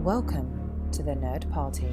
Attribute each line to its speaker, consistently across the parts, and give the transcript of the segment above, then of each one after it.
Speaker 1: Welcome to the Nerd Party.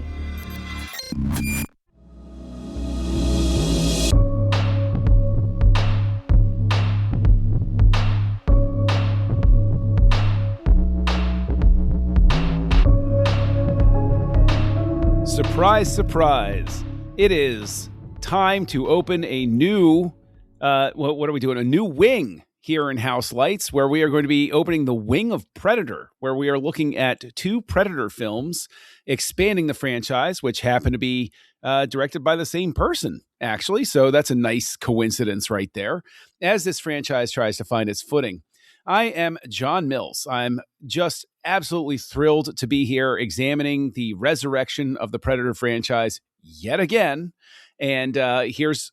Speaker 2: Surprise, surprise. It is time to open a new, what are we doing? A new wing here in Houselights, where we are going to be opening the wing of Predator, where we are looking at two Predator films, expanding the franchise, which happen to be directed by the same person, actually. So that's a nice coincidence right there, as this franchise tries to find its footing. I am John Mills. I'm just absolutely thrilled to be here examining the resurrection of the Predator franchise yet again. And here's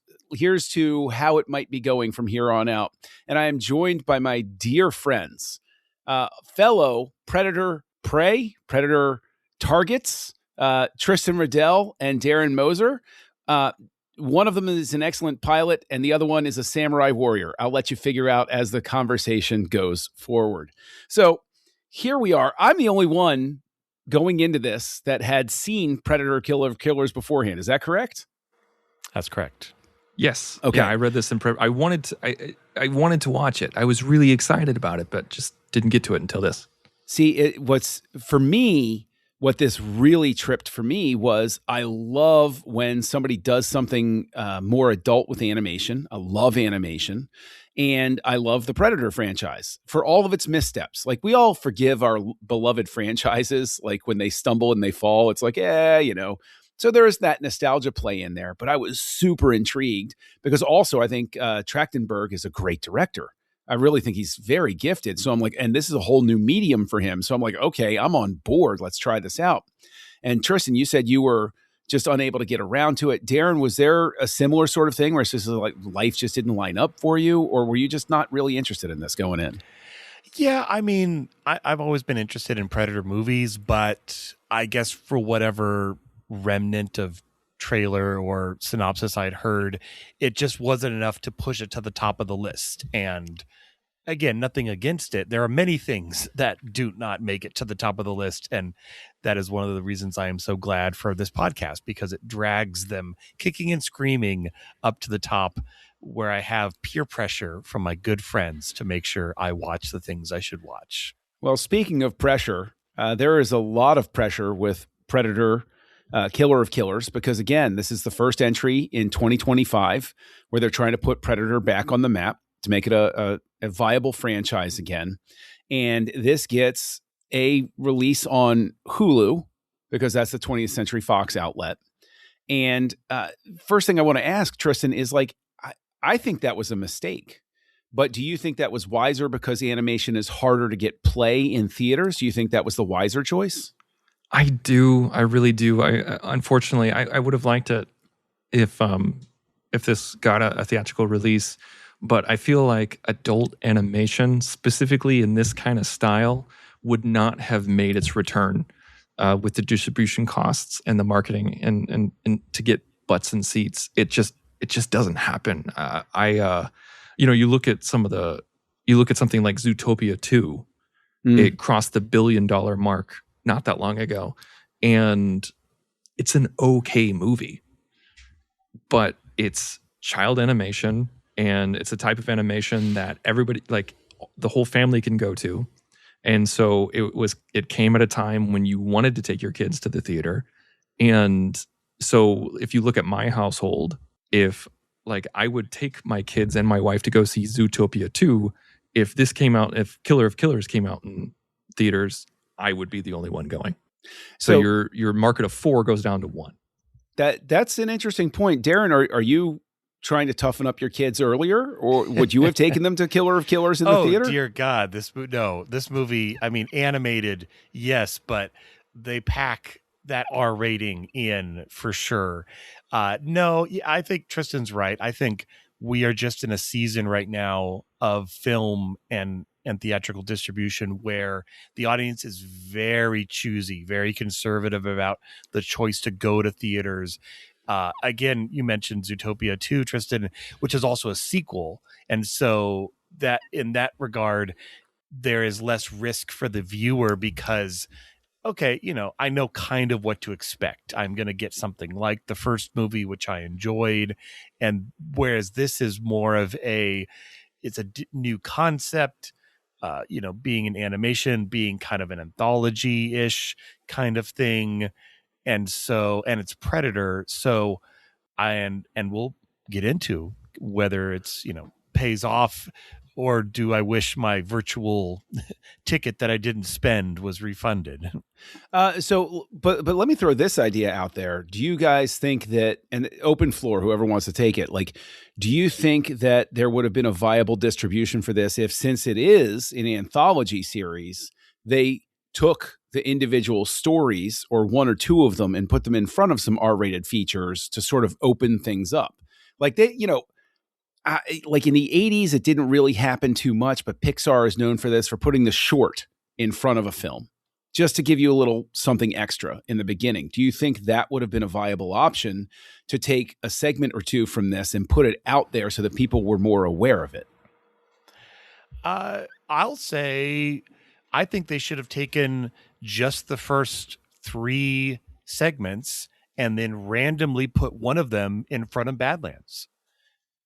Speaker 2: to how it might be going from here on out. And I am joined by my dear friends, fellow Predator prey, Predator targets, Tristan Riddell and Darren Moser. One of them is an excellent pilot, and the other one is a samurai warrior. I'll let you figure out as the conversation goes forward. So here we are. I'm the only one going into this that had seen Predator Killer of Killers beforehand. Is that correct?
Speaker 3: That's correct.
Speaker 4: Yes.
Speaker 2: Okay.
Speaker 4: Yeah, I read this in prep. I wanted to watch it. I was really excited about it, but just didn't get to it until this.
Speaker 2: See, what this really tripped for me was I love when somebody does something more adult with animation. I love animation. And I love the Predator franchise for all of its missteps. Like, we all forgive our beloved franchises. Like, when they stumble and they fall, it's like, So there is that nostalgia play in there. But I was super intrigued because also I think Trachtenberg is a great director. I really think he's very gifted. So I'm like, and this is a whole new medium for him. So I'm like, okay, I'm on board. Let's try this out. And Tristan, you said you were just unable to get around to it. Darren, was there a similar sort of thing where it's just like life just didn't line up for you? Or were you just not really interested in this going in?
Speaker 3: Yeah, I mean, I've always been interested in Predator movies, but I guess for whatever remnant of trailer or synopsis I'd heard, it just wasn't enough to push it to the top of the list. And again, nothing against it. There are many things that do not make it to the top of the list. And that is one of the reasons I am so glad for this podcast, because it drags them kicking and screaming up to the top, where I have peer pressure from my good friends to make sure I watch the things I should watch.
Speaker 2: Well, speaking of pressure, there is a lot of pressure with Predator Killer of Killers, because again, this is the first entry in 2025 where they're trying to put Predator back on the map to make it a viable franchise again. And this gets a release on Hulu because that's the 20th Century Fox outlet. And first thing I want to ask, Tristan, is like, I think that was a mistake. But do you think that was wiser because animation is harder to get play in theaters? Do you think that was the wiser choice?
Speaker 4: I do. I really do. Unfortunately, I would have liked it if this got a theatrical release. But I feel like adult animation, specifically in this kind of style, would not have made its return with the distribution costs and the marketing and to get butts and seats. It just doesn't happen. You look at something like Zootopia 2. It crossed the $1 billion mark not that long ago, and it's an okay movie, but it's child animation, and it's a type of animation that everybody, like the whole family, can go to. And so it came at a time when you wanted to take your kids to the theater. And so if you look at my household, if I would take my kids and my wife to go see Zootopia 2, if Killer of Killers came out in theaters, I would be the only one going. So your market of 4 goes down to 1.
Speaker 2: That's an interesting point. Darren, are you trying to toughen up your kids earlier, or would you have taken them to Killer of Killers in the theater?
Speaker 3: Oh, dear God. This movie, I mean, animated, yes, but they pack that R rating in for sure. No, I think Tristan's right. I think we are just in a season right now of film and theatrical distribution where the audience is very choosy, very conservative about the choice to go to theaters. Again, you mentioned Zootopia 2, Tristan, which is also a sequel. And so that in that regard, there is less risk for the viewer because okay, I know kind of what to expect. I'm going to get something like the first movie, which I enjoyed. And whereas this is more of it's a new concept, being an animation, being kind of an anthology-ish kind of thing. And it's Predator. So and we'll get into whether it's, pays off, or do I wish my virtual ticket that I didn't spend was refunded.
Speaker 2: But let me throw this idea out there. Do you guys think that, and open floor, whoever wants to take it, like, do you think that there would have been a viable distribution for this if, since it is an anthology series, they took the individual stories or one or two of them and put them in front of some R-rated features to sort of open things up? Like like in the 80s, it didn't really happen too much, but Pixar is known for this, for putting the short in front of a film, just to give you a little something extra in the beginning. Do you think that would have been a viable option, to take a segment or two from this and put it out there so that people were more aware of it?
Speaker 3: I'll say I think they should have taken just the first 3 segments and then randomly put one of them in front of Badlands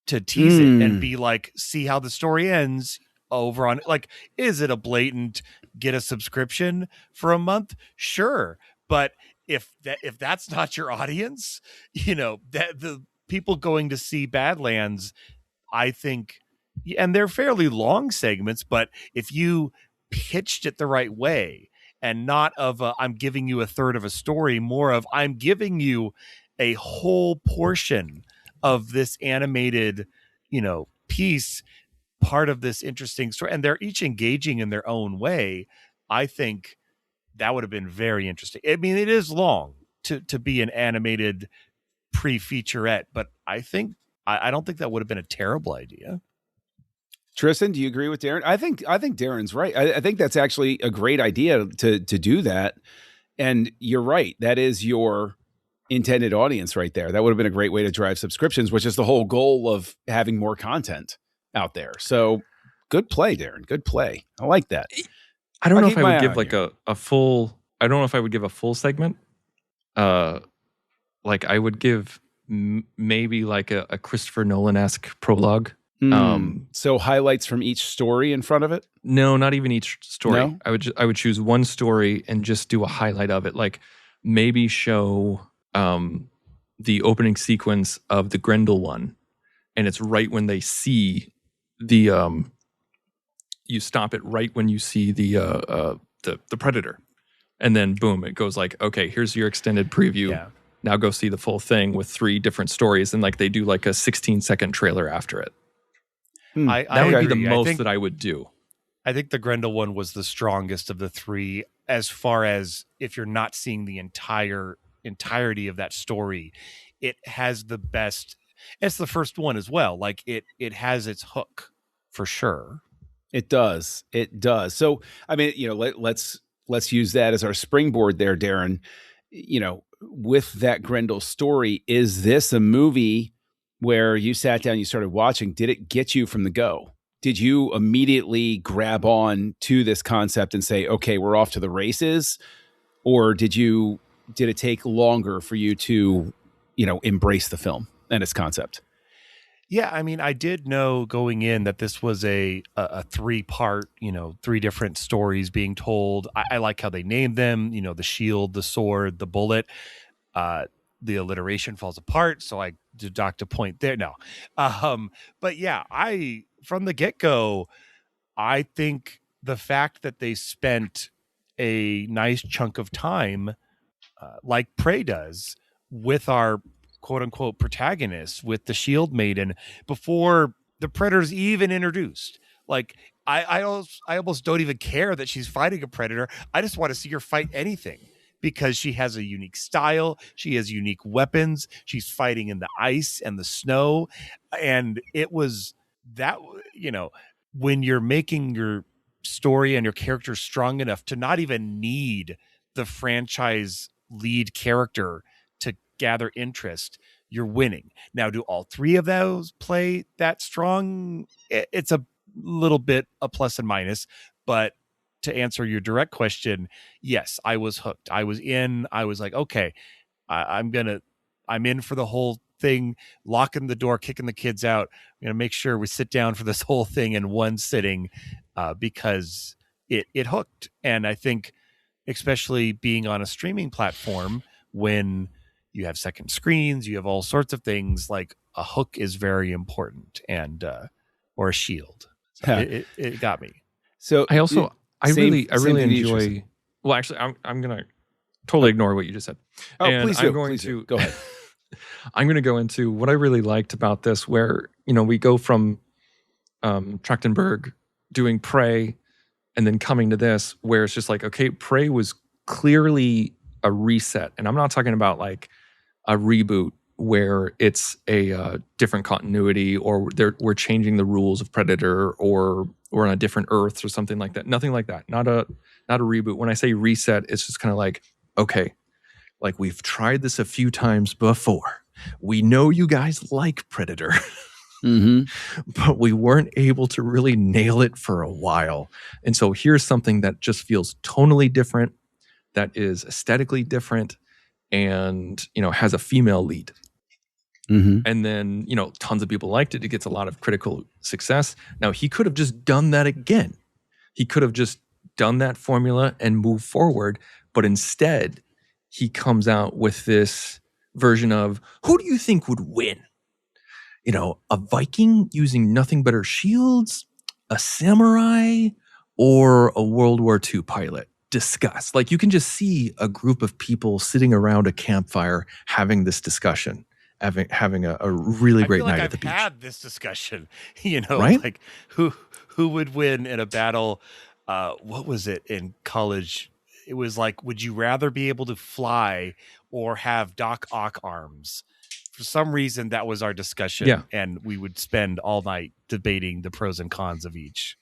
Speaker 3: to tease it and be like, see how the story ends over on, like, is it a blatant get a subscription for a month? Sure. But if that's not your audience, that the people going to see Badlands, I think, and they're fairly long segments, but if you pitched it the right way, and not of I'm giving you a third of a story, more of I'm giving you a whole portion of this animated, piece, part of this interesting story, and they're each engaging in their own way, I think that would have been very interesting. I mean, it is long to be an animated pre-featurette, but I don't think that would have been a terrible idea.
Speaker 2: Tristan, do you agree with Darren? I think Darren's right. I think that's actually a great idea to do that. And you're right. That is your intended audience right there. That would have been a great way to drive subscriptions, which is the whole goal of having more content out there. So good play, Darren. Good play. I like that.
Speaker 4: I don't know if I would give like a full, I don't know if I would give a full segment. Like I would give maybe like a Christopher Nolan-esque prologue.
Speaker 2: So highlights from each story in front of it?
Speaker 4: No, not even each story.
Speaker 2: No?
Speaker 4: I would choose one story and just do a highlight of it. Like maybe show the opening sequence of the Grendel one, and it's right when they see the you stop it right when you see the Predator, and then boom, it goes like, okay, here's your extended preview.
Speaker 3: Yeah.
Speaker 4: Now go see the full thing with 3 different stories, and like they do like a 16-second trailer after it. That would be the most that I would do.
Speaker 3: I think the Grendel one was the strongest of the 3, as far as if you're not seeing the entirety of that story, it has the best. It's the first one as well. Like it has its hook for sure.
Speaker 2: It does. So, I mean, let's use that as our springboard there, Darren. With that Grendel story, is this a movie where you sat down, you started watching? Did it get you from the go? Did you immediately grab on to this concept and say, okay, we're off to the races? Or did it take longer for you to, embrace the film and its concept?
Speaker 3: Yeah, I mean, I did know going in that this was a 3-part, 3 different stories being told. I like how they named them, the shield, the sword, the bullet. The alliteration falls apart, so I deduct a point there. No. But yeah, from the get-go, I think the fact that they spent a nice chunk of time, like Prey does, with our quote-unquote protagonist, with the Shield Maiden, before the Predator's even introduced. Like, I almost don't even care that she's fighting a Predator. I just want to see her fight anything, because she has a unique style. She has unique weapons. She's fighting in the ice and the snow. And it was that, when you're making your story and your character strong enough to not even need the franchise lead character to gather interest, you're winning. Now, do all 3 of those play that strong? It's a little bit a plus and minus, but to answer your direct question, yes, I was hooked. I was in. I was like, okay, I'm in for the whole thing, locking the door, kicking the kids out. I'm going to make sure we sit down for this whole thing in one sitting because it hooked. And I think especially being on a streaming platform when you have second screens, you have all sorts of things, like a hook is very important, and or a shield. So it got me.
Speaker 2: So
Speaker 4: I really
Speaker 2: thing
Speaker 4: enjoy. Well, actually, I'm gonna totally ignore what you just said.
Speaker 2: Oh,
Speaker 4: and
Speaker 2: please
Speaker 4: I'm
Speaker 2: do.
Speaker 4: going
Speaker 2: Please
Speaker 4: to
Speaker 2: do. Go ahead.
Speaker 4: I'm going to go into what I really liked about this, where we go from Trachtenberg doing Prey, and then coming to this, where it's just like, okay, Prey was clearly a reset, and I'm not talking about like a reboot where it's a different continuity, or we're changing the rules of Predator, or we're on a different Earth or something like that. Nothing like that. Not a reboot. When I say reset, it's just kind of like, okay, like we've tried this a few times before. We know you guys like Predator, but we weren't able to really nail it for a while. And so here's something that just feels tonally different, that is aesthetically different, and has a female lead. And then tons of people liked it. It gets a lot of critical success. Now, he could have just done that again. He could have just done that formula and moved forward, but instead he comes out with this version of, who do you think would win? A Viking using nothing but her shields, a samurai, or a World War II pilot? Discuss. Like, you can just see a group of people sitting around a campfire having this discussion, having a really great night at the beach.
Speaker 3: I've had this discussion,
Speaker 4: right?
Speaker 3: Like who would win in a battle? What was it in college? It was like, would you rather be able to fly or have Doc Ock arms? For some reason, that was our discussion, and we would spend all night debating the pros and cons of each.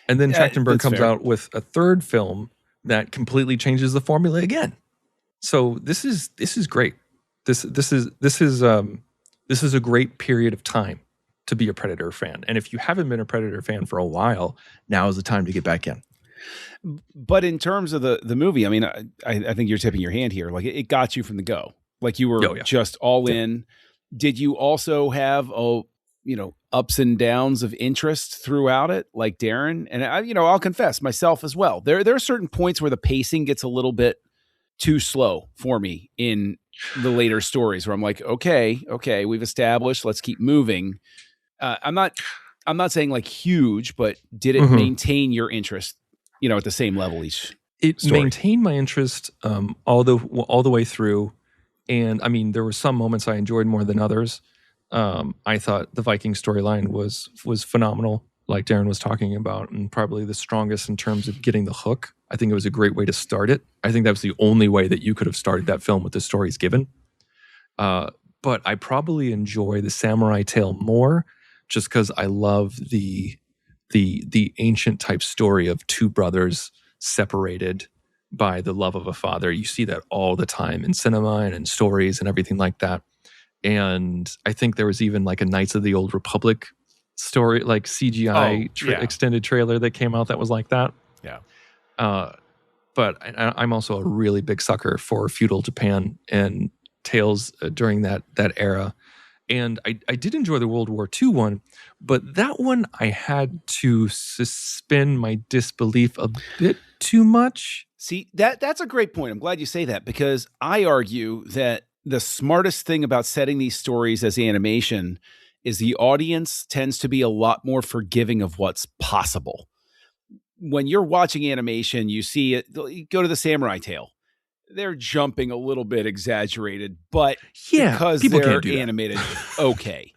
Speaker 4: And then Trachtenberg comes out with a third film that completely changes the formula again. So this is great. This is a great period of time to be a Predator fan. And if you haven't been a Predator fan for a while, now is the time to get back in.
Speaker 2: But in terms of the movie, I mean, I think you're tipping your hand here. Like, it got you from the go. Like, you were just all in. Did you also have ups and downs of interest throughout it, like Darren? And I'll confess myself as well. There are certain points where the pacing gets a little bit too slow for me in the later stories, where I'm like, okay, we've established, let's keep moving. I'm not saying like huge, but did it maintain your interest, at the same level each?
Speaker 4: It
Speaker 2: story?
Speaker 4: Maintained my interest all the way through. And I mean, there were some moments I enjoyed more than others. I thought the Viking storyline was phenomenal, like Darren was talking about, and probably the strongest in terms of getting the hook. I think it was a great way to start it. I think that was the only way that you could have started that film with the stories given. But I probably enjoy the samurai tale more, just because I love the ancient type story of two brothers separated by the love of a father. You see that all the time in cinema and in stories and everything like that. And I think there was even like a Knights of the Old Republic story, like CGI extended trailer that came out that was like that.
Speaker 3: Yeah.
Speaker 4: But I'm also a really big sucker for feudal Japan and tales during that era. And I did enjoy the World War II one, but that one I had to suspend my disbelief a bit too much.
Speaker 2: See, that's a great point. I'm glad you say that, because I argue that the smartest thing about setting these stories as animation is the audience tends to be a lot more forgiving of what's possible. When you're watching animation, you see it, you go to the samurai tale. They're jumping a little bit exaggerated, but because they're animated, okay.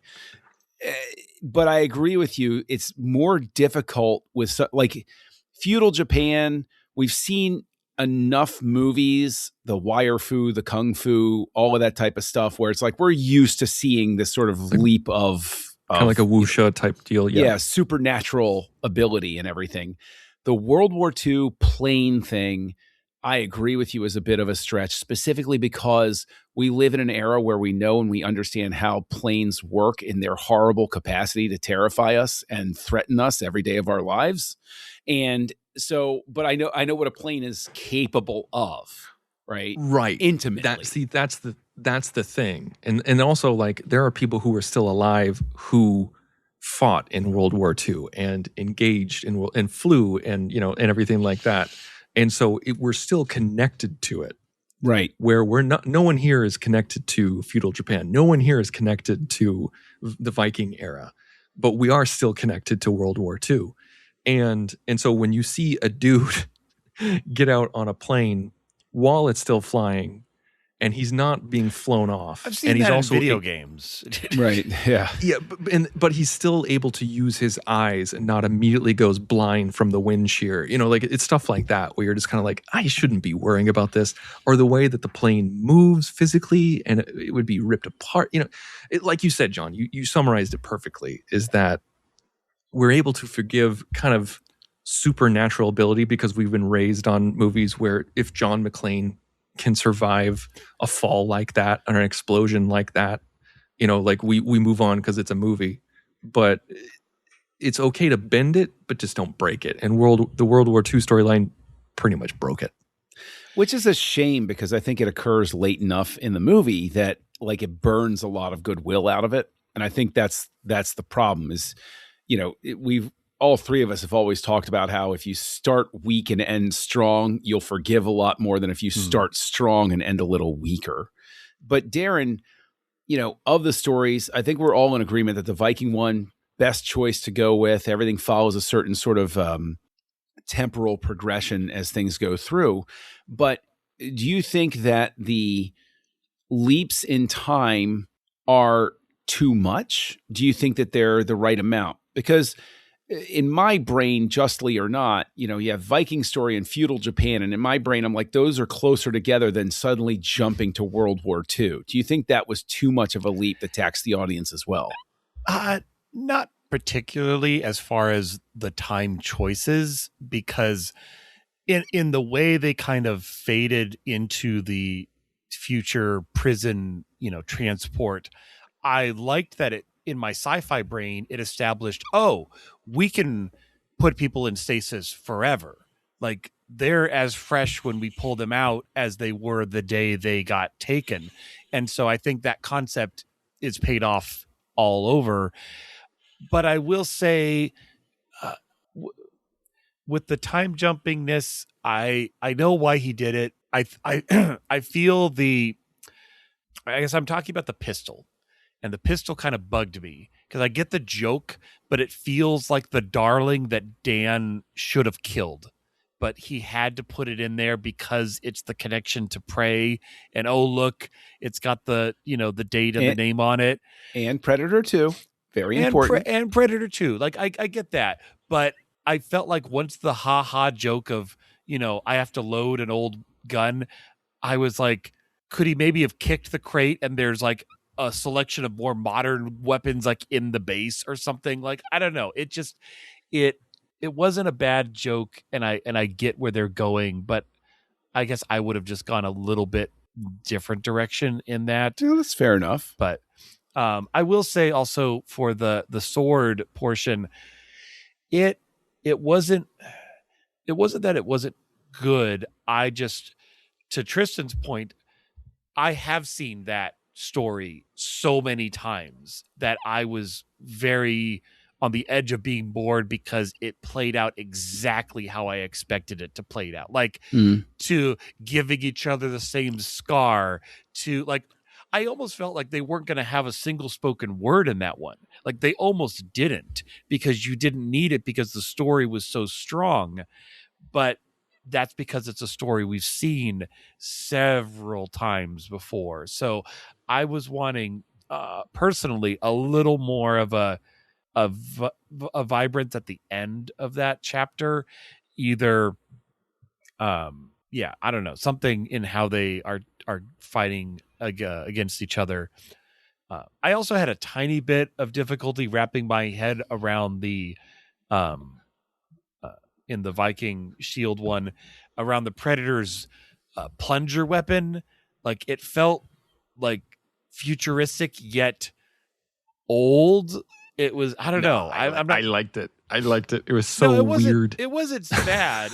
Speaker 2: But I agree with you. It's more difficult with like feudal Japan. We've seen enough movies, the wire fu, the kung fu, all of that type of stuff, where it's like we're used to seeing this sort of leap of
Speaker 4: kind of like a wuxia type deal.
Speaker 2: Yeah, supernatural ability and everything. The World War II plane thing, I agree with you, is a bit of a stretch, specifically because we live in an era where we know and we understand how planes work in their horrible capacity to terrify us and threaten us every day of our lives. And So, but I know what a plane is capable of, right?
Speaker 4: Right.
Speaker 2: Intimately.
Speaker 4: That's the thing. And also, like, there are people who are still alive who fought in World War II and engaged and flew and and everything like that. And so we're still connected to it.
Speaker 2: Right.
Speaker 4: Where we're not, no one here is connected to feudal Japan. No one here is connected to the Viking era, but we are still connected to World War II. And so when you see a dude get out on a plane while it's still flying and he's not being flown off,
Speaker 3: I've seen
Speaker 4: and he's
Speaker 3: that
Speaker 4: also
Speaker 3: in video games.
Speaker 2: Right. Yeah.
Speaker 4: yeah, but he's still able to use his eyes and not immediately goes blind from the wind shear. Like it's stuff like that where you're just kind of like, I shouldn't be worrying about this, or the way that the plane moves physically and it would be ripped apart. Like you said, John, you summarized it perfectly. Is that we're able to forgive kind of supernatural ability because we've been raised on movies where if John McClane can survive a fall like that or an explosion like that, like we move on because it's a movie. But it's okay to bend it, but just don't break it. And the World War II storyline pretty much broke it.
Speaker 2: Which is a shame because I think it occurs late enough in the movie that like it burns a lot of goodwill out of it. And I think that's the problem is, we've all three of us have always talked about how if you start weak and end strong, you'll forgive a lot more than if you start strong and end a little weaker. But Darren, of the stories, I think we're all in agreement that the Viking one, best choice to go with. Everything follows a certain sort of temporal progression as things go through. But do you think that the leaps in time are too much? Do you think that they're the right amount? Because in my brain, justly or not, you have Viking story and feudal Japan. And in my brain, I'm like, those are closer together than suddenly jumping to World War II. Do you think that was too much of a leap to tax the audience as well?
Speaker 3: Not particularly as far as the time choices, because in the way they kind of faded into the future prison, transport, I liked that in my sci-fi brain, it established, we can put people in stasis forever. Like they're as fresh when we pull them out as they were the day they got taken. And so I think that concept is paid off all over. But I will say, with the time jumpingness, I know why he did it. I feel I guess I'm talking about the pistol. And the pistol kind of bugged me because I get the joke, but it feels like the darling that Dan should have killed. But he had to put it in there because it's the connection to Prey. And look, it's got the date and the name on it.
Speaker 2: And Predator 2. Very important.
Speaker 3: And Predator 2. Like, I get that. But I felt like once the ha-ha joke of, I have to load an old gun, I was like, could he maybe have kicked the crate and there's like a selection of more modern weapons like in the base or something? Like, I don't know. It just it wasn't a bad joke, and I get where they're going, but I guess I would have just gone a little bit different direction in that.
Speaker 2: Yeah, that's fair enough.
Speaker 3: But I will say also for the sword portion, it wasn't that it wasn't good. I just, to Tristan's point, I have seen that story so many times that I was very on the edge of being bored because it played out exactly how I expected it to play out. Like to giving each other the same scar, to like, I almost felt like they weren't going to have a single spoken word in that one. Like they almost didn't, because you didn't need it because the story was so strong. But that's because it's a story we've seen several times before. So I was wanting personally a little more of a vibrance at the end of that chapter. Either I don't know, something in how they are fighting against each other. I also had a tiny bit of difficulty wrapping my head around the in the Viking shield one, around the Predator's plunger weapon. Like it felt like futuristic yet old. It was, I don't know.
Speaker 4: I liked it. I liked it. It was so
Speaker 3: No, it wasn't.
Speaker 4: weird.
Speaker 3: It wasn't bad.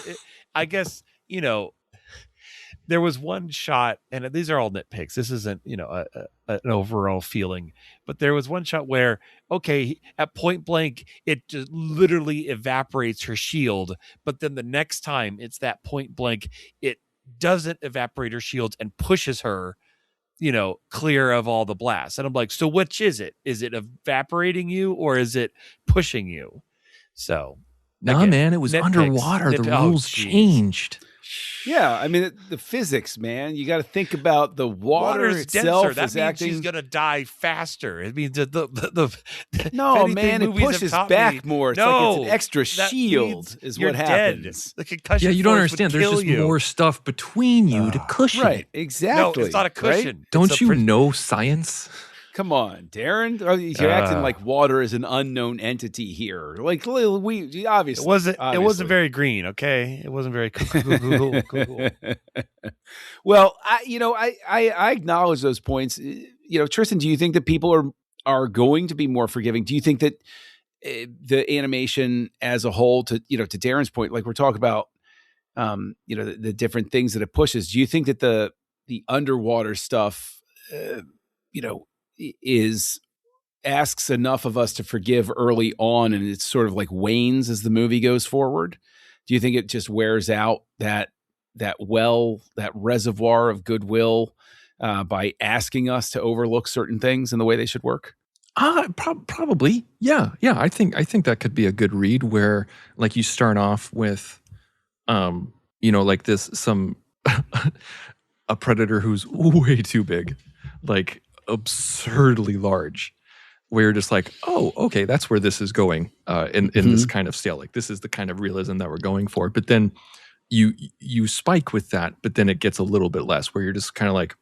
Speaker 3: I guess there was one shot, and these are all nitpicks. This isn't an overall feeling, but there was one shot where at point blank it just literally evaporates her shield, but then the next time it's that point blank, it doesn't evaporate her shields and pushes her clear of all the blasts. And I'm like, so which is it? Is it evaporating you or is it pushing you? So,
Speaker 4: Nah,
Speaker 3: again,
Speaker 4: man, it was
Speaker 3: nitpicks.
Speaker 4: underwater. The rules changed.
Speaker 2: Yeah, I mean the physics, man. You got to think about the water
Speaker 3: Water's
Speaker 2: itself.
Speaker 3: denser. That
Speaker 2: is
Speaker 3: means
Speaker 2: acting...
Speaker 3: she's gonna die faster. It means
Speaker 2: no, man, it pushes back more. It's like it's an extra shield, is what happens.
Speaker 3: The concussion.
Speaker 4: Yeah, you don't understand. There's just more stuff between you to cushion.
Speaker 2: Right, exactly.
Speaker 3: No, it's not a cushion.
Speaker 2: Right?
Speaker 4: Don't you know science?
Speaker 2: Come on, Darren. You're acting like water is an unknown entity here. Like we obviously
Speaker 3: it wasn't very green. Okay, it wasn't very cool.
Speaker 2: Well, I acknowledge those points. Tristan, do you think that people are going to be more forgiving? Do you think that the animation as a whole, to Darren's point, like we're talking about, the different things that it pushes? Do you think that the underwater stuff, asks enough of us to forgive early on, and it's sort of like wanes as the movie goes forward? Do you think it just wears out that reservoir of goodwill by asking us to overlook certain things in the way they should work?
Speaker 4: Probably. Yeah. I think that could be a good read where like you start off with, like a predator who's way too big, like absurdly large, where you're just like, oh, okay, that's where this is going in this kind of scale. Like this is the kind of realism that we're going for. But then you spike with that, but then it gets a little bit less, where you're just kind of like,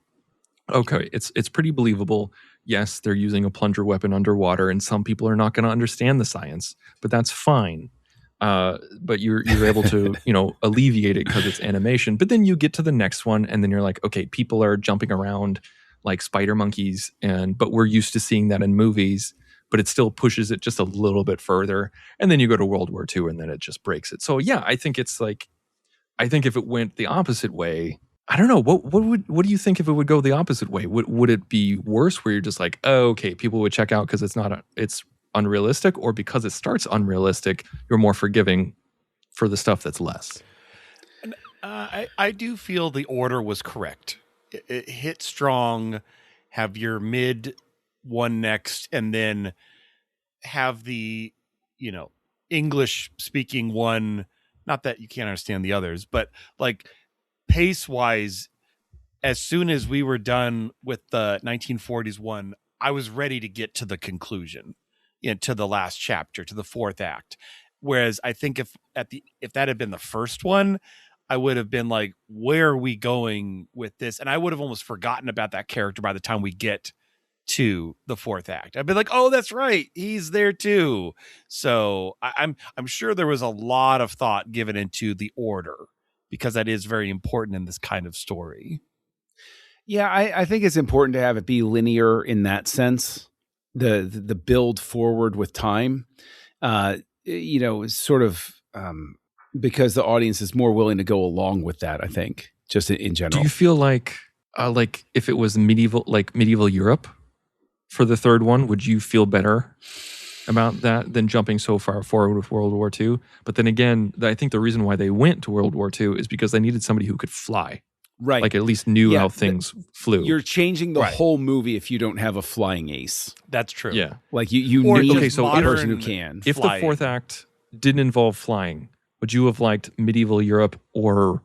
Speaker 4: okay, it's pretty believable. Yes, they're using a plunger weapon underwater, and some people are not going to understand the science, but that's fine. But you're able to alleviate it because it's animation. But then you get to the next one, and then you're like, okay, people are jumping around like spider monkeys, but we're used to seeing that in movies, but it still pushes it just a little bit further. And then you go to World War II, and then it just breaks it. So yeah, I think if it went the opposite way, I don't know. What do you think if it would go the opposite way? Would it be worse, where you're just like, oh, okay, people would check out because it's unrealistic, or because it starts unrealistic, you're more forgiving for the stuff that's less?
Speaker 3: I do feel the order was correct. It hit strong, have your mid one next, and then have the, English speaking one. Not that you can't understand the others, but like pace wise, as soon as we were done with the 1940s one, I was ready to get to the conclusion, to the last chapter, to the fourth act. Whereas I think if that had been the first one, I would have been like, where are we going with this? And I would have almost forgotten about that character by the time we get to the fourth act. I'd be like, oh, that's right, he's there too. So I'm sure there was a lot of thought given into the order, because that is very important in this kind of story.
Speaker 2: Yeah, I think it's important to have it be linear in that sense. The build forward with time, sort of because the audience is more willing to go along with that, I think, just in general.
Speaker 4: Do you feel like if it was medieval Europe for the third one, would you feel better about that than jumping so far forward with World War II? But then again, I think the reason why they went to World War II is because they needed somebody who could fly.
Speaker 2: Right.
Speaker 4: Like at least knew how things flew.
Speaker 2: You're changing the whole movie if you don't have a flying ace.
Speaker 3: That's true.
Speaker 4: Yeah.
Speaker 2: Like you need a person who can.
Speaker 4: If the fourth act didn't involve flying, would you have liked medieval Europe or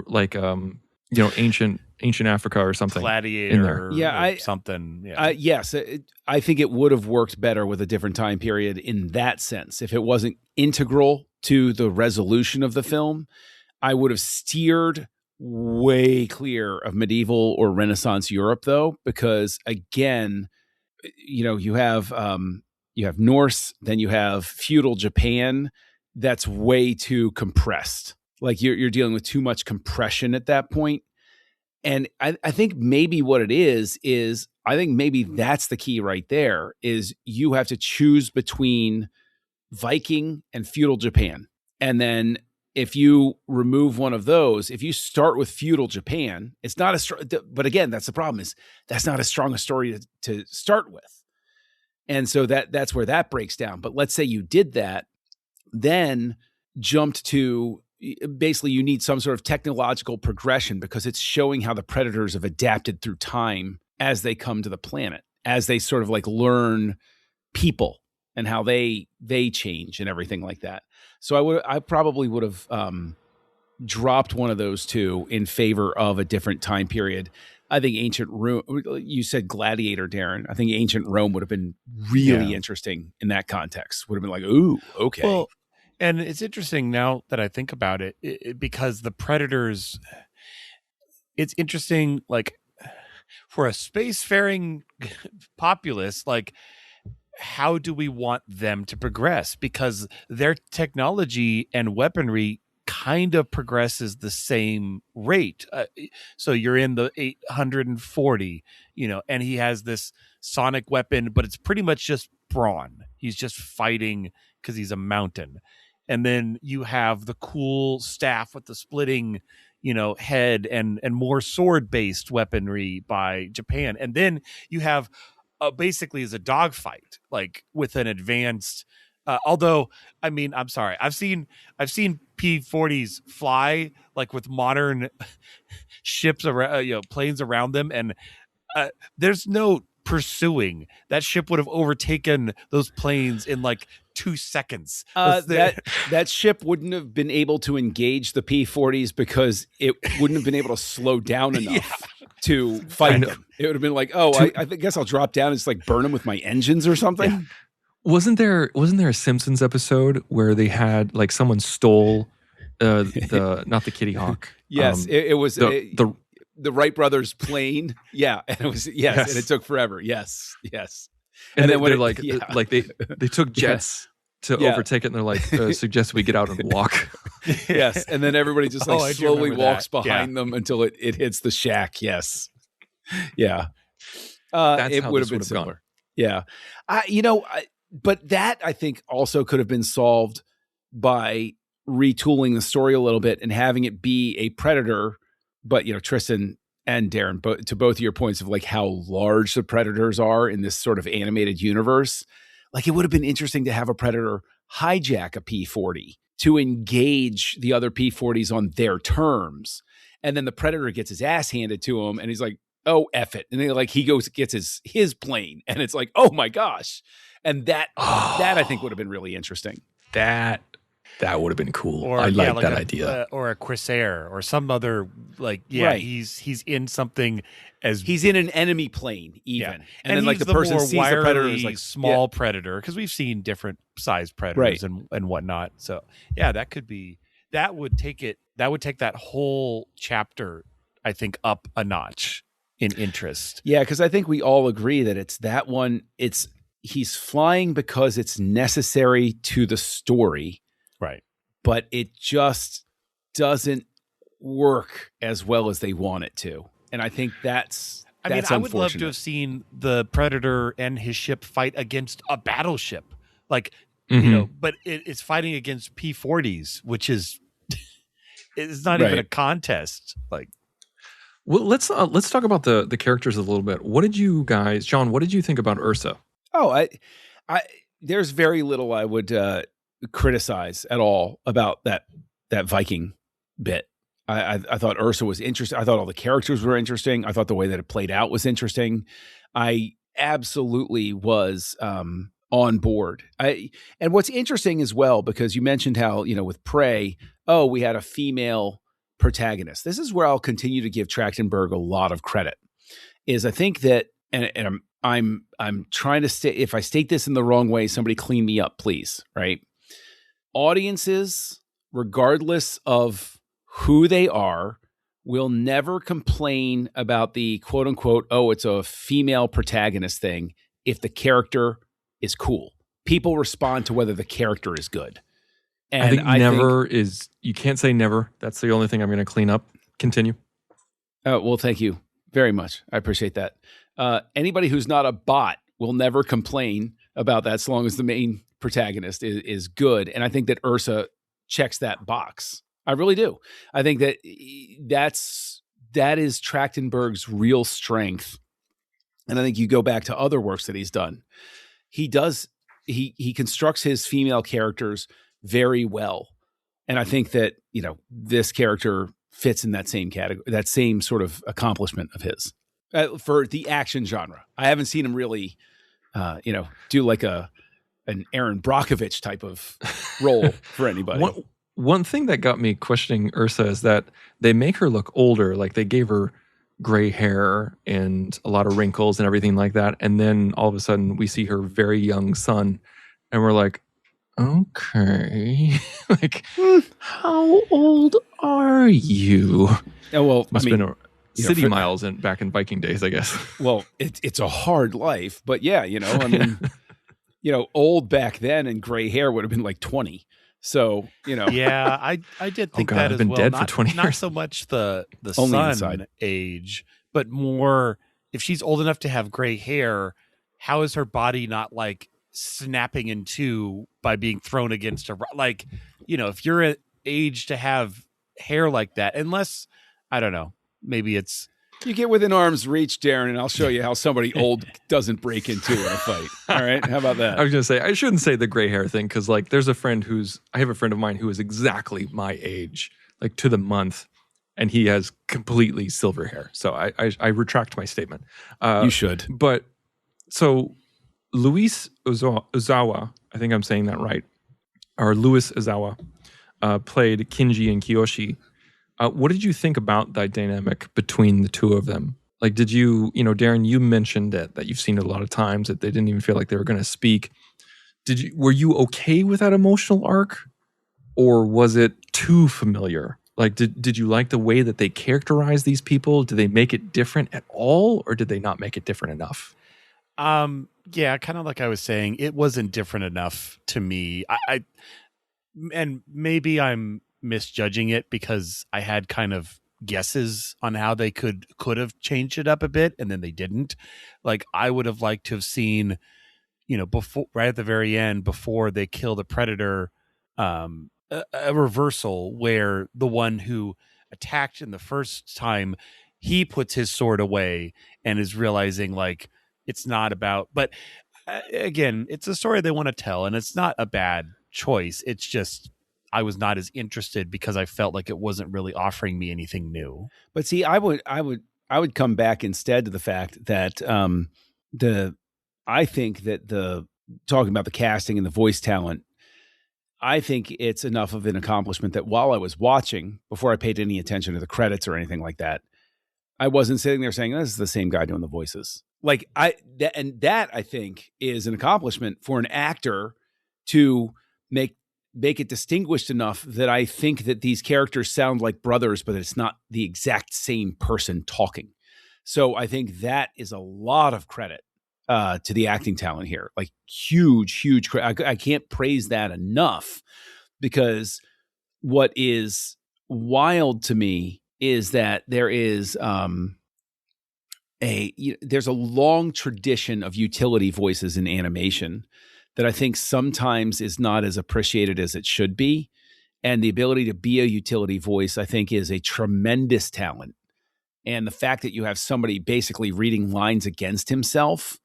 Speaker 4: like ancient Africa or something?
Speaker 3: Gladiator
Speaker 4: in there?
Speaker 3: Yeah, something. Yeah.
Speaker 2: Yes, I think it would have worked better with a different time period in that sense. If it wasn't integral to the resolution of the film, I would have steered way clear of medieval or Renaissance Europe, though, because again, you have Norse, then you have feudal Japan. That's way too compressed. Like you're dealing with too much compression at that point. And I think maybe what it is I think maybe that's the key right there, is you have to choose between Viking, and feudal Japan. And then if you remove one of those, if you start with feudal Japan, it's not as strong. But again, that's the problem, is that's not as strong a story to start with. And so that's where that breaks down. But let's say you did that, then jumped to basically you need some sort of technological progression, because it's showing how the predators have adapted through time as they come to the planet, as they sort of like learn people and how they change and everything like that. So I probably would have dropped one of those two in favor of a different time period. I think ancient Rome, you said gladiator, Darren. I think ancient Rome would have been really interesting in that context. Would have been like, ooh, okay.
Speaker 3: Well, and it's interesting now that I think about it, because the predators, it's interesting, like for a spacefaring populace, like how do we want them to progress? Because their technology and weaponry kind of progresses the same rate. So you're in the 840, and he has this sonic weapon, but it's pretty much just brawn. He's just fighting because he's a mountain. And then you have the cool staff with the splitting, head and more sword-based weaponry by Japan. And then you have basically is a dogfight, like with an advanced. Although, I mean, I'm sorry, I've seen P-40s fly like with modern ships around, planes around them, and there's no pursuing. That ship would have overtaken those planes in like 2 seconds.
Speaker 2: That ship wouldn't have been able to engage the P-40s because it wouldn't have been able to slow down enough to fight them. It would have been like, I guess I'll drop down and just like burn them with my engines or something.
Speaker 4: Yeah. Wasn't there a Simpsons episode where they had like someone stole the not the Kitty Hawk?
Speaker 2: Yes, it was the Wright brothers plane. Yeah, and it was and it took forever. Yes.
Speaker 4: And then they're like they took jets to overtake it, and they're like, suggest we get out and walk.
Speaker 2: Yes, and then everybody just like slowly walks behind them until it hits the shack. Yes, yeah. It would have been similar. Yeah, but that I think also could have been solved by retooling the story a little bit and having it be a predator. But Tristan and Darren, to both of your points of like how large the predators are in this sort of animated universe, like it would have been interesting to have a predator hijack a P-40 to engage the other P-40s on their terms, and then the predator gets his ass handed to him, and he's like, "Oh, F it," and then like he gets his plane, and it's like, "Oh my gosh." And that I think would have been really interesting.
Speaker 4: That would have been cool. I like that idea.
Speaker 3: Or a Corsair or some other right. He's in something as
Speaker 2: he's in an enemy plane even,
Speaker 3: and
Speaker 2: then like the person sees the predator is like
Speaker 3: small predator, because we've seen different size predators and whatnot. So that would take that whole chapter, I think, up a notch in interest.
Speaker 2: Yeah, because I think we all agree that it's that one. He's flying because it's necessary to the story.
Speaker 3: Right.
Speaker 2: But it just doesn't work as well as they want it to. And I think that's
Speaker 3: I would love to have seen the Predator and his ship fight against a battleship. Like, but it's fighting against P-40s, which is it's not even a contest. Like,
Speaker 4: well, let's talk about the characters a little bit. What did you guys, John, what did you think about Ursa?
Speaker 2: Oh, I there's very little I would criticize at all about that Viking bit. I thought Ursa was interesting. I thought all the characters were interesting. I thought the way that it played out was interesting. I absolutely was on board. And what's interesting as well, because you mentioned how, with Prey, we had a female protagonist. This is where I'll continue to give Trachtenberg a lot of credit. Is I think that, and I'm trying to if I state this in the wrong way, somebody clean me up, please. Right? Audiences, regardless of who they are, will never complain about the quote unquote, it's a female protagonist thing if the character is cool. People respond to whether the character is good. And
Speaker 4: I think you can't say never. That's the only thing I'm going to clean up. Continue.
Speaker 2: Well, thank you very much. I appreciate that. Anybody who's not a bot will never complain about that, so long as the main protagonist is good. And I think that Ursa checks that box. I really do. I think that that is Trachtenberg's real strength. And I think you go back to other works that he's done. He constructs his female characters very well. And I think that, this character fits in that same category, that same sort of accomplishment of his for the action genre. I haven't seen him really, do like an Aaron Brockovich type of role for anybody.
Speaker 4: One thing that got me questioning Ursa is that they make her look older. Like they gave her gray hair and a lot of wrinkles and everything like that. And then all of a sudden we see her very young son and we're like, okay, like how old are you?
Speaker 2: Oh, well,
Speaker 4: must have been city miles back in Viking days, I guess.
Speaker 2: Well, it's a hard life, but yeah, old back then and gray hair would have been like 20. So,
Speaker 3: Yeah, I did think that
Speaker 4: I've
Speaker 3: as
Speaker 4: been
Speaker 3: well.
Speaker 4: dead for 20 years.
Speaker 3: Not so much the
Speaker 2: Only
Speaker 3: son
Speaker 2: inside.
Speaker 3: age, but more if she's old enough to have gray hair, how is her body not like snapping in two by being thrown against a like, if you're at age to have hair like that, unless I don't know, maybe it's
Speaker 2: you get within arm's reach, Darren, and I'll show you how somebody old doesn't break into in a fight. All right, how about that?
Speaker 4: I was gonna say I shouldn't say the gray hair thing because like there's I have a friend of mine who is exactly my age, like to the month, and he has completely silver hair. So I retract my statement.
Speaker 2: You should.
Speaker 4: But so Luis Ozawa, I think I'm saying that right, or Louis Ozawa, played Kinji and Kiyoshi. What did you think about that dynamic between the two of them? Like, did you, Darren, you mentioned that you've seen it a lot of times that they didn't even feel like they were going to speak. Were you okay with that emotional arc, or was it too familiar? Like, did you like the way that they characterized these people? Did they make it different at all, or did they not make it different enough?
Speaker 3: Yeah, kind of like I was saying, it wasn't different enough to me. And maybe I'm misjudging it because I had kind of guesses on how they could have changed it up a bit, and then they didn't. Like I would have liked to have seen, before, right at the very end, before they kill the predator, a reversal where the one who attacked in the first time, he puts his sword away and is realizing like it's not about. But again, it's a story they want to tell, and it's not a bad choice. It's just I was not as interested because I felt like it wasn't really offering me anything new.
Speaker 2: But see, I would come back instead to the fact that I think that talking about the casting and the voice talent, I think it's enough of an accomplishment that while I was watching, before I paid any attention to the credits or anything like that, I wasn't sitting there saying, this is the same guy doing the voices. Like that I think is an accomplishment for an actor to make it distinguished enough that I think that these characters sound like brothers, but it's not the exact same person talking. So I think that is a lot of credit to the acting talent here. Like huge credit. I can't praise that enough, because what is wild to me is that there is there's a long tradition of utility voices in animation that I think sometimes is not as appreciated as it should be. And the ability to be a utility voice, I think, is a tremendous talent. And the fact that you have somebody basically reading lines against himself,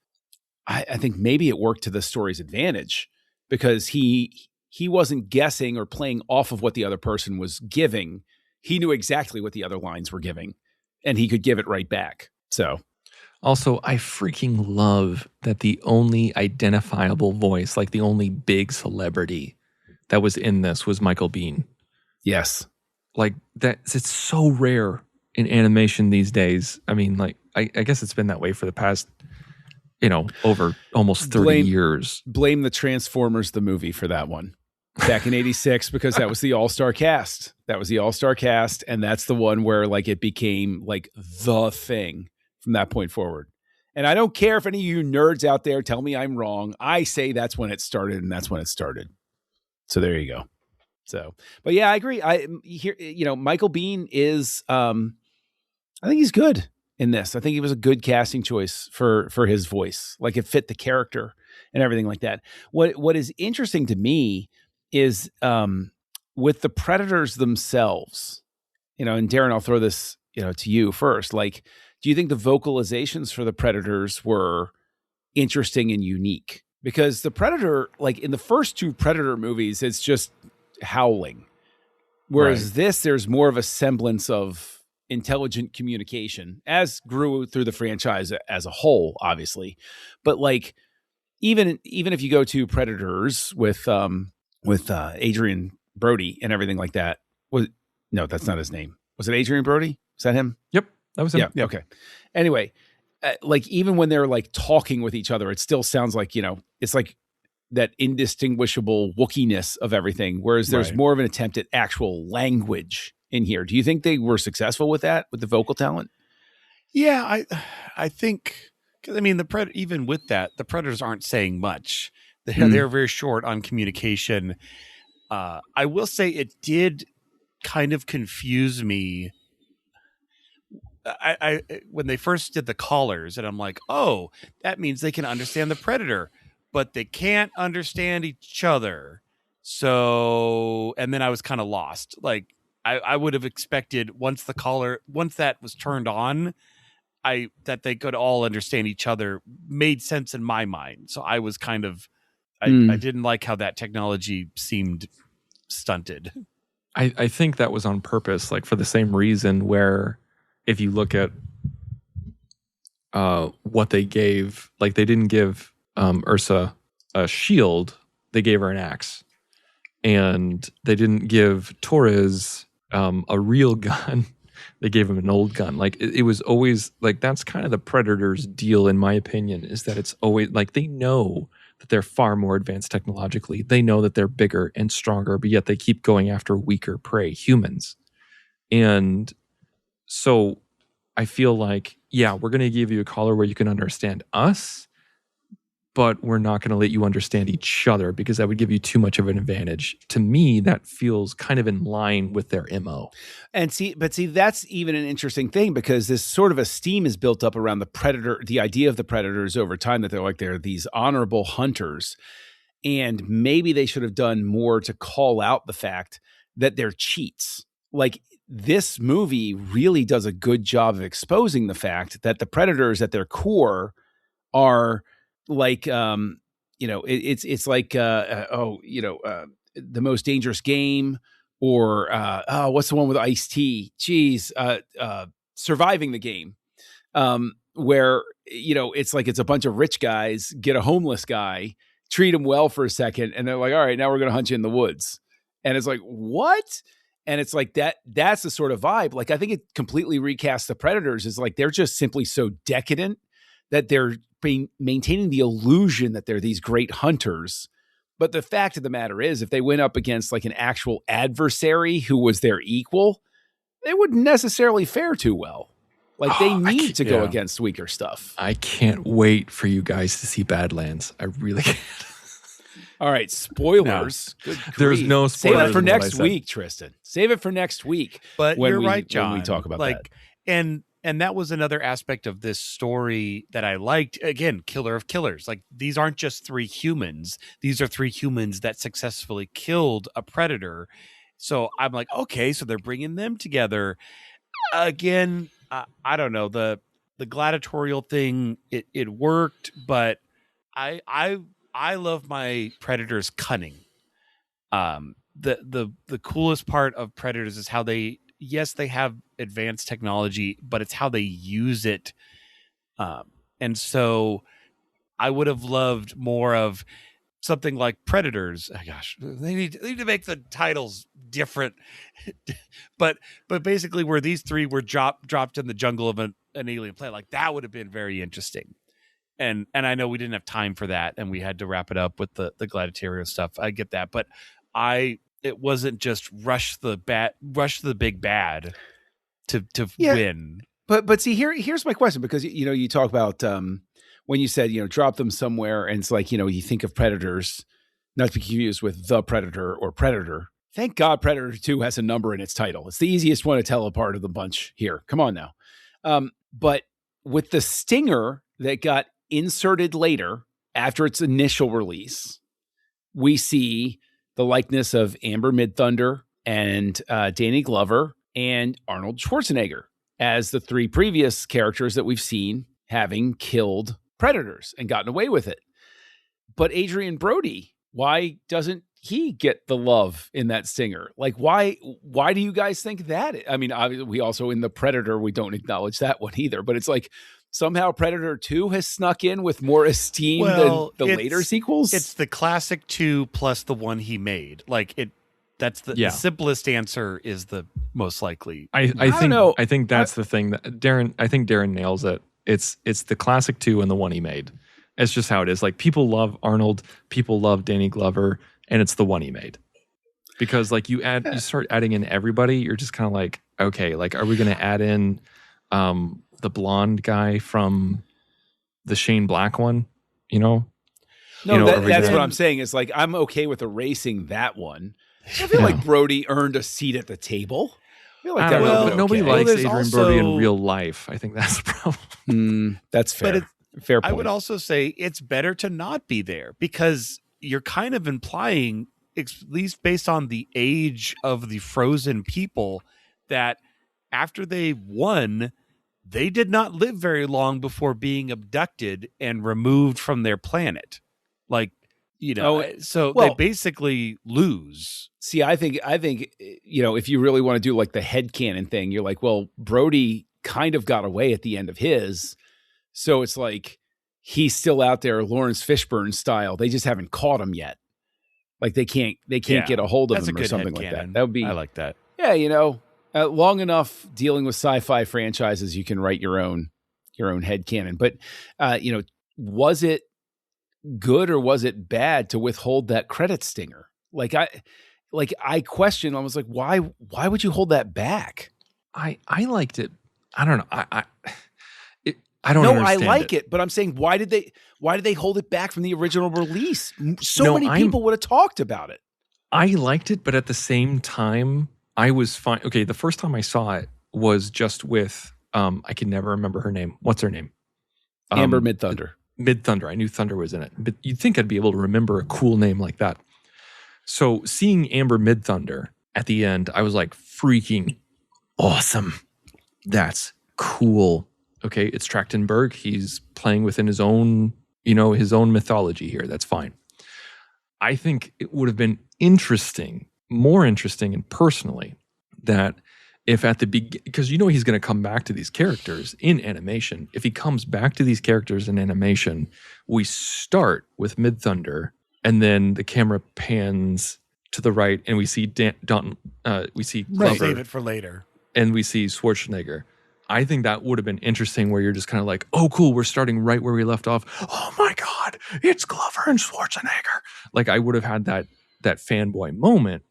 Speaker 2: I think maybe it worked to the story's advantage, because he wasn't guessing or playing off of what the other person was giving. He knew exactly what the other lines were giving, and he could give it right back. So
Speaker 4: also, I freaking love that the only identifiable voice, like the only big celebrity that was in this, was Michael Biehn.
Speaker 2: Yes.
Speaker 4: Like that, it's so rare in animation these days. I mean, like, I guess it's been that way for the past, over almost 30 years.
Speaker 2: Blame the Transformers, the movie, for that one. Back in 86, because that was the all-star cast. And that's the one where like it became like the thing from that point forward. And I don't care if any of you nerds out there tell me I'm wrong. I say that's when it started, and that's when it started. So there you go. So, but yeah, I agree. Michael Biehn is, I think he's good. in this. I think he was a good casting choice for his voice. Like it fit the character and everything like that. What is interesting to me is with the Predators themselves, and Darren, I'll throw this, to you first. Like, do you think the vocalizations for the Predators were interesting and unique? Because the Predator, like in the first two Predator movies, it's just howling. Whereas this, there's more of a semblance of intelligent communication, as grew through the franchise as a whole, obviously. But like, even if you go to Predators with Adrian Brody and everything like that, no, that's not his name. Was it Adrian Brody? Is that him?
Speaker 4: Yep, that was him.
Speaker 2: Yeah. Okay. Anyway, like even when they're like talking with each other, it still sounds like, it's like that indistinguishable Wookieess of everything. Whereas there's more of an attempt at actual language in here. Do you think they were successful with that, with the vocal talent?
Speaker 3: Yeah, I think, because I mean, even with that, the Predators aren't saying much. They're very short on communication. I will say it did kind of confuse me. I when they first did the callers, and I'm like, oh, that means they can understand the Predator, but they can't understand each other. So, and then I was kind of lost. Like, I would have expected once that was turned on, that they could all understand each other made sense in my mind. So I was kind of, I didn't like how that technology seemed stunted.
Speaker 4: I think that was on purpose, like for the same reason where if you look at what they gave, like they didn't give Ursa a shield, they gave her an axe. And they didn't give Torres a real gun. They gave him an old gun. Like it was always like, that's kind of the Predators' deal, in my opinion, is that it's always like they know that they're far more advanced technologically. They know that they're bigger and stronger, but yet they keep going after weaker prey, humans. And so I feel like, yeah, we're going to give you a collar where you can understand us, but we're not going to let you understand each other because that would give you too much of an advantage. To me, that feels kind of in line with their MO.
Speaker 2: And see, that's even an interesting thing because this sort of esteem is built up around the Predator, the idea of the Predators over time, that they're these honorable hunters. And maybe they should have done more to call out the fact that they're cheats. Like, this movie really does a good job of exposing the fact that the Predators at their core are like, it's like, the Most Dangerous Game, or what's the one with Ice-T? Geez, Surviving the Game, where, it's like it's a bunch of rich guys get a homeless guy, treat him well for a second, and they're like, all right, now we're going to hunt you in the woods. And it's like, what? And it's like that's the sort of vibe. Like, I think it completely recasts the Predators. Is like, they're just simply so decadent that they're maintaining the illusion that they're these great hunters. But the fact of the matter is, if they went up against like an actual adversary who was their equal, they wouldn't necessarily fare too well. Like, they need to go against weaker stuff.
Speaker 4: I can't wait for you guys to see Badlands. I really can't.
Speaker 2: All right, spoilers.
Speaker 4: No. There's no spoilers.
Speaker 2: Save it for next week, Tristan. Save it for next week.
Speaker 3: But you're right, John.
Speaker 2: When we talk about that.
Speaker 3: And that was another aspect of this story that I liked. Again, killer of killers. Like, these aren't just three humans. These are three humans that successfully killed a predator. So I'm like, okay, so they're bringing them together. Again, I don't know. The gladiatorial thing, it worked, but I love my Predators cunning. The coolest part of Predators is how they have advanced technology, but it's how they use it. And so I would have loved more of something like Predators. Oh gosh, they need to make the titles different. but basically, where these three were dropped in the jungle of an alien planet, like that would have been very interesting. And I know we didn't have time for that, and we had to wrap it up with the gladiatorial stuff. I get that, but it wasn't just rush the big bad to win.
Speaker 2: But see, here's my question, because you talk about when you said drop them somewhere, and it's like you think of Predators, not to be confused with The Predator or Predator. Thank God Predator 2 has a number in its title. It's the easiest one to tell apart of the bunch here. Come on now. But with the stinger that got inserted later after its initial release, we see the likeness of Amber Midthunder and Danny Glover and Arnold Schwarzenegger as the three previous characters that we've seen having killed predators and gotten away with it. But Adrian Brody, why doesn't he get the love in that stinger? Like, why do you guys think that? I mean, obviously, we also in the Predator, we don't acknowledge that one either, but it's like somehow Predator 2 has snuck in with more esteem than the later sequels.
Speaker 3: It's the classic 2 plus the one he made. Like that's the simplest answer is the most likely.
Speaker 4: I think that's the thing that Darren nails it. It's the classic 2 and the one he made. It's just how it is. Like, people love Arnold, people love Danny Glover, and it's the one he made. Because like you start adding in everybody, you're just kind of like, okay, like, are we going to add in the blonde guy from the Shane Black one?
Speaker 2: No, that's what I'm saying. Is like, I'm okay with erasing that one. I feel like Brody earned a seat at the table. I feel like
Speaker 4: but nobody likes Adrian Brody in real life. I think that's the problem.
Speaker 2: That's fair. Fair point.
Speaker 3: I would also say it's better to not be there because you're kind of implying, at least based on the age of the frozen people, that after they won, they did not live very long before being abducted and removed from their planet. Like, they basically lose.
Speaker 2: See, I think, if you really want to do like the headcanon thing, you're like, well, Brody kind of got away at the end of his. So it's like he's still out there, Lawrence Fishburne style. They just haven't caught him yet. Like they can't get a hold of him or something like that. That would be.
Speaker 3: I like that.
Speaker 2: Yeah, long enough dealing with sci-fi franchises, you can write your own headcanon. But was it good or was it bad to withhold that credit stinger? I question. I was like, why would you hold that back?
Speaker 4: I liked it. I don't know. I don't understand.
Speaker 2: I like it, but I'm saying why did they hold it back from the original release? Many people would have talked about it.
Speaker 4: I liked it, but at the same time, I was fine. Okay, the first time I saw it was just with I can never remember her name. What's her name?
Speaker 2: Amber Midthunder.
Speaker 4: Midthunder. I knew Thunder was in it, but you'd think I'd be able to remember a cool name like that. So seeing Amber Midthunder at the end, I was like, freaking awesome. That's cool. Okay, it's Trachtenberg. He's playing within his own mythology here. That's fine. I think it would have been more interesting and personally, that if at the beginning, because he's going to come back to these characters in animation. If he comes back to these characters in animation, we start with Midthunder, and then the camera pans to the right, and we see we see Glover,
Speaker 3: save it for later,
Speaker 4: and we see Schwarzenegger. I think that would have been interesting, where you're just kind of like, oh, cool, we're starting right where we left off. Oh my God, it's Glover and Schwarzenegger. Like, I would have had that fanboy moment.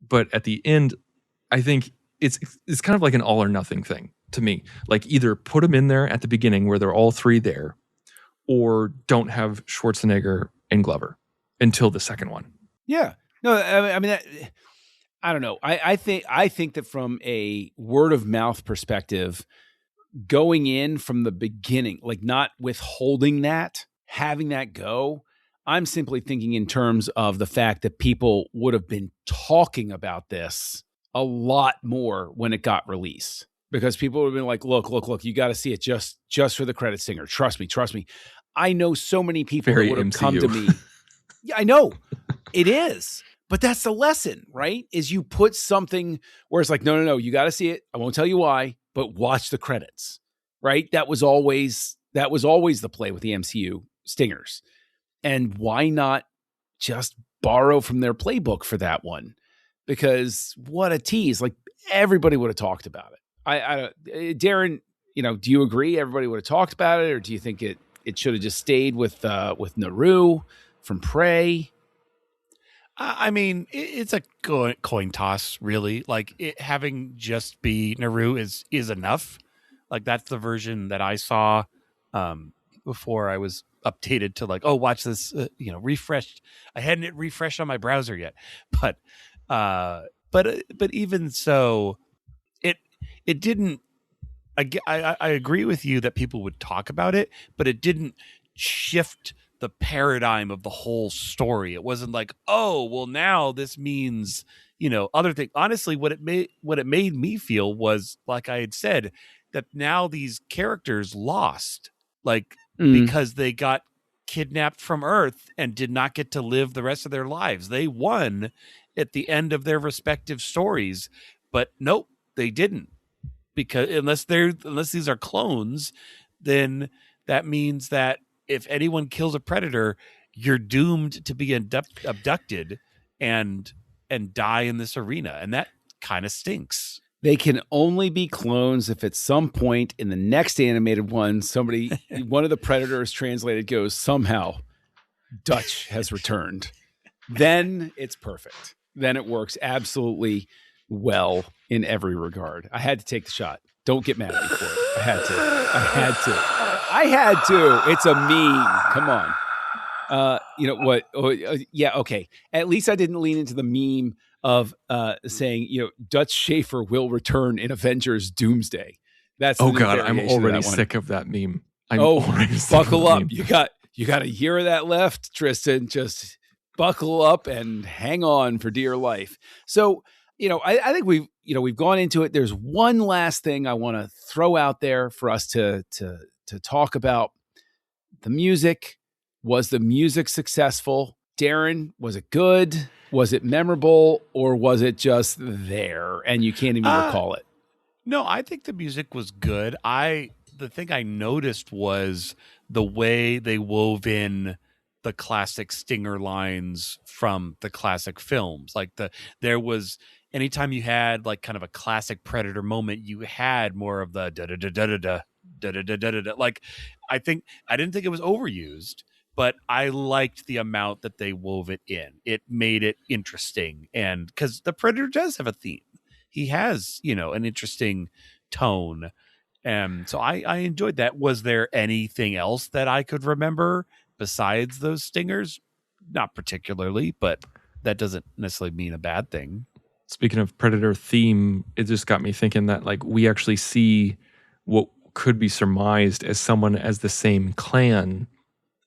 Speaker 4: But at the end, I think it's kind of like an all or nothing thing to me. Like, either put them in there at the beginning where they're all three there, or don't have Schwarzenegger and Glover until the second one.
Speaker 2: Yeah. No, I mean, I don't know. I think that from a word of mouth perspective, going in from the beginning, like not withholding that, having that go, I'm simply thinking in terms of the fact that people would have been talking about this a lot more when it got released, because people would have been like, look, you got to see it just for the credit stinger. Trust me. I know so many people that would have come to me. Yeah, I know it is. But that's the lesson, right? Is you put something where it's like, no, you got to see it. I won't tell you why, but watch the credits, right? That was always the play with the MCU stingers. And why not just borrow from their playbook for that one? Because what a tease. Like, everybody would have talked about it. Darren, do you agree everybody would have talked about it? Or do you think it should have just stayed with Naru from Prey?
Speaker 3: I mean, it's a coin toss, really. Like, it having just be Naru is enough. Like, that's the version that I saw before I was updated to like, oh, watch this, refreshed. I hadn't refreshed on my browser yet, but even so, it didn't. I agree with you that people would talk about it, but it didn't shift the paradigm of the whole story. It wasn't like, oh, well, now this means, other thing. Honestly, what it made me feel was, like I had said, that now these characters lost, like, because they got kidnapped from Earth and did not get to live the rest of their lives. They won at the end of their respective stories, but nope, they didn't. Because unless these are clones, then that means that if anyone kills a predator, you're doomed to be abducted and die in this arena, and that kind of stinks.
Speaker 2: They can only be clones if at some point in the next animated one, one of the predators translated goes, somehow Dutch has returned. Then it's perfect. Then it works absolutely well in every regard. I had to take the shot. Don't get mad at me for it. I had to. It's a meme. Come on. You know what? Yeah, okay. At least I didn't lean into the meme of saying, Dutch Schaefer will return in Avengers Doomsday. That's
Speaker 4: oh god, I'm already sick of that meme.
Speaker 2: Buckle up. You got a year of that left, Tristan. Just buckle up and hang on for dear life. So, I think we've gone into it. There's one last thing I want to throw out there for us to talk about. The music. Was the music successful? Darren, was it good? Was it memorable? Or was it just there and you can't even recall it?
Speaker 3: No, I think the music was good. The thing I noticed was the way they wove in the classic stinger lines from the classic films. Like there was, anytime you had like kind of a classic Predator moment, you had more of the da da da da da da da da da da. Like I didn't think it was overused, but I liked the amount that they wove it in. It made it interesting, and because the Predator does have a theme, he has an interesting tone, and so I enjoyed that. Was there anything else that I could remember besides those stingers? Not particularly, but that doesn't necessarily mean a bad thing.
Speaker 4: Speaking of Predator theme, it just got me thinking that like we actually see what could be surmised as someone as the same clan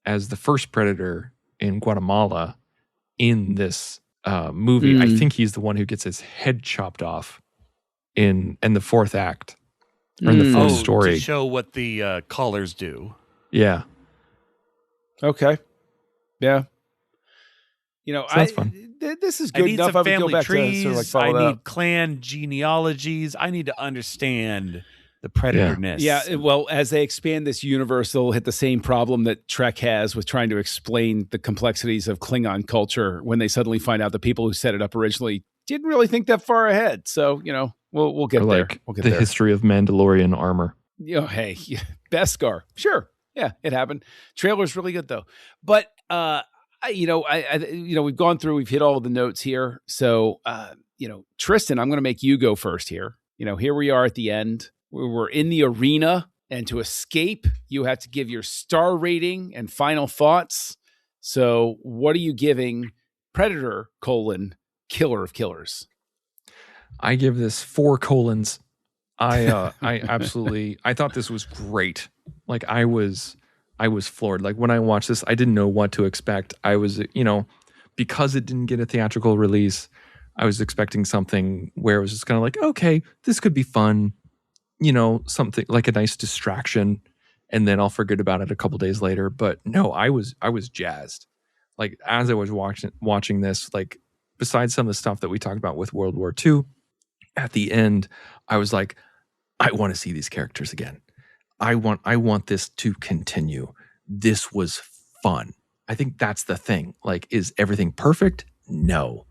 Speaker 4: as the first Predator in Guatemala in this movie. I think he's the one who gets his head chopped off in the fourth act or in the fourth story.
Speaker 3: To show what the colors do.
Speaker 4: Yeah.
Speaker 2: Okay. Yeah.
Speaker 4: So that's fun.
Speaker 2: This is good
Speaker 3: I need
Speaker 2: enough.
Speaker 3: Some
Speaker 2: I would
Speaker 3: family
Speaker 2: go back
Speaker 3: trees.
Speaker 2: To sort of like follow
Speaker 3: I
Speaker 2: that
Speaker 3: need
Speaker 2: up.
Speaker 3: clan genealogies. I need to understand the predator-ness.
Speaker 2: Yeah, well, as they expand this universe, they'll hit the same problem that Trek has with trying to explain the complexities of Klingon culture when they suddenly find out the people who set it up originally didn't really think that far ahead. So, we'll get there. We'll get
Speaker 4: the
Speaker 2: there.
Speaker 4: History of Mandalorian armor.
Speaker 2: Hey, Beskar. Sure. Yeah, it happened. Trailer's really good though. But we've gone through, we've hit all of the notes here. So, Tristan, I'm going to make you go first here. Here we are at the end. We're in the arena, and to escape, you have to give your star rating and final thoughts. So what are you giving Predator, Killer of Killers?
Speaker 4: I give this 4 colons. I absolutely, I thought this was great. Like I was floored. Like when I watched this, I didn't know what to expect. I was, because it didn't get a theatrical release, I was expecting something where it was just kind of like, okay, this could be fun. Something like a nice distraction, and then I'll forget about it a couple days later. But no, I was jazzed. Like as I was watching this, like besides some of the stuff that we talked about with World War II, at the end, I was like, I want to see these characters again. I want this to continue. This was fun. I think that's the thing. Like, is everything perfect? No.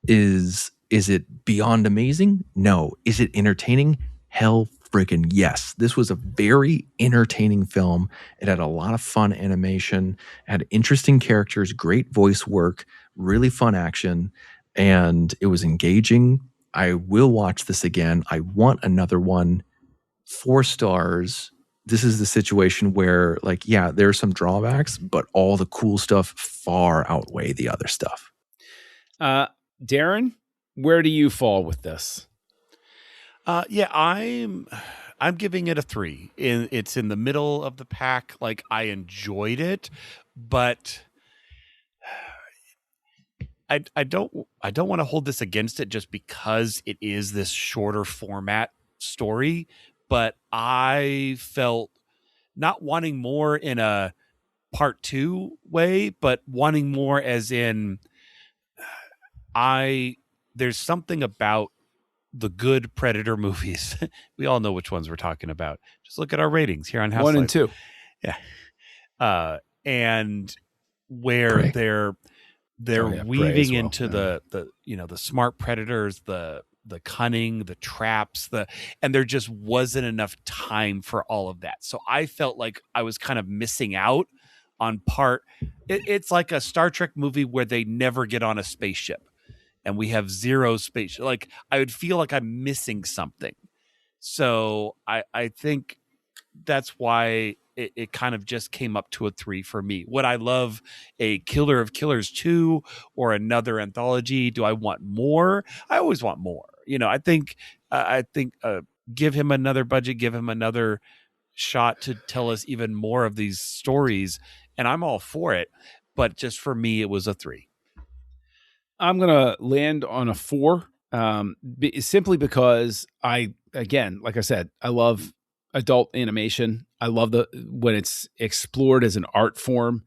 Speaker 4: Is it beyond amazing? No. Is it entertaining? Hell friggin' yes. This was a very entertaining film. It had a lot of fun animation, had interesting characters, great voice work, really fun action, and it was engaging. I will watch this again. I want another one. 4 stars. This is the situation where, like, yeah, there are some drawbacks, but all the cool stuff far outweigh the other stuff. Darren,
Speaker 2: where do you fall with this?
Speaker 3: I I'm giving it a 3. It's in the middle of the pack. Like, I enjoyed it, but I don't want to hold this against it just because it is this shorter format story. But I felt not wanting more in a part 2 way, but wanting more as in there's something about the good Predator movies. We all know which ones we're talking about. Just look at our ratings here on House
Speaker 2: 1 and
Speaker 3: Lights.
Speaker 2: 2.
Speaker 3: Yeah. And where
Speaker 4: Prey.
Speaker 3: they're
Speaker 2: Prey
Speaker 3: weaving
Speaker 2: as well.
Speaker 3: into the smart predators, the cunning, the traps, and there just wasn't enough time for all of that. So I felt like I was kind of missing out on part. It's like a Star Trek movie where they never get on a spaceship and we have zero space. Like, I would feel like I'm missing something. So I think that's why it kind of just came up to a 3 for me. Would I love a Killer of Killers 2 or another anthology? Do I want more? I always want more. I think give him another budget, give him another shot to tell us even more of these stories, and I'm all for it. But just for me, it was a 3.
Speaker 2: I'm going to land on a 4, simply because like I said, I love adult animation. I love when it's explored as an art form.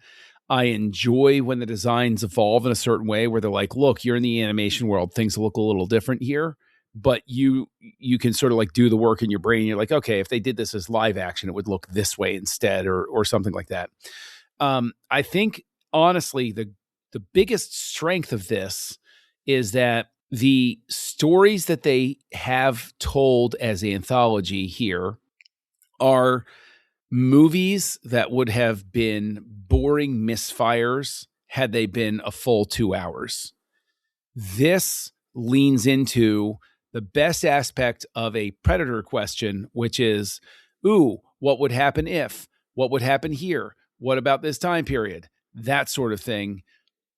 Speaker 2: I enjoy when the designs evolve in a certain way where they're like, look, you're in the animation world. Things look a little different here, but you can sort of like do the work in your brain. You're like, okay, if they did this as live action, it would look this way instead, or something like that. I think, honestly, the biggest strength of this is that the stories that they have told as anthology here are movies that would have been boring misfires had they been a full 2 hours. This leans into the best aspect of a Predator question, which is, what would happen if? What would happen here? What about this time period? That sort of thing,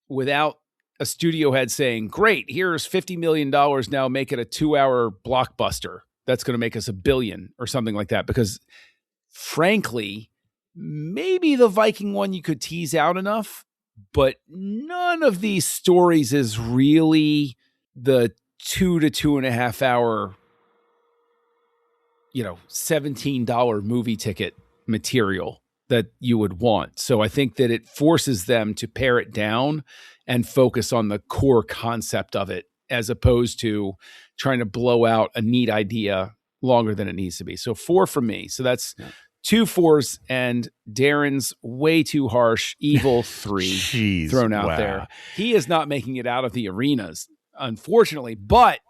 Speaker 2: without a studio head saying, great, here's $50 million, now make it a 2-hour blockbuster. That's going to make us $1 billion or something like that. Because frankly, maybe the Viking one you could tease out enough, but none of these stories is really the 2 to 2.5 hour, $17 movie ticket material that you would want. So I think that it forces them to pare it down and focus on the core concept of it, as opposed to trying to blow out a neat idea longer than it needs to be. So 4 from me. So that's 2 4s, and Darren's way too harsh, evil 3 thrown out there. He is not making it out of the arenas, unfortunately, but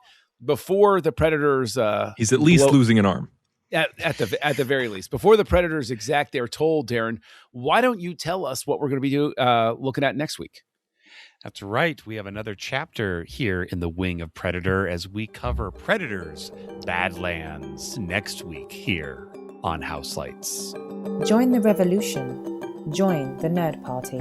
Speaker 2: before the Predators...
Speaker 4: he's at least losing an arm.
Speaker 2: At the very least, before the Predators exact their toll, Darren, why don't you tell us what we're going to be looking at next week?
Speaker 3: That's right. We have another chapter here in the Wing of Predator as we cover Predators Badlands next week here on Houselights.
Speaker 1: Join the revolution. Join the Nerd Party.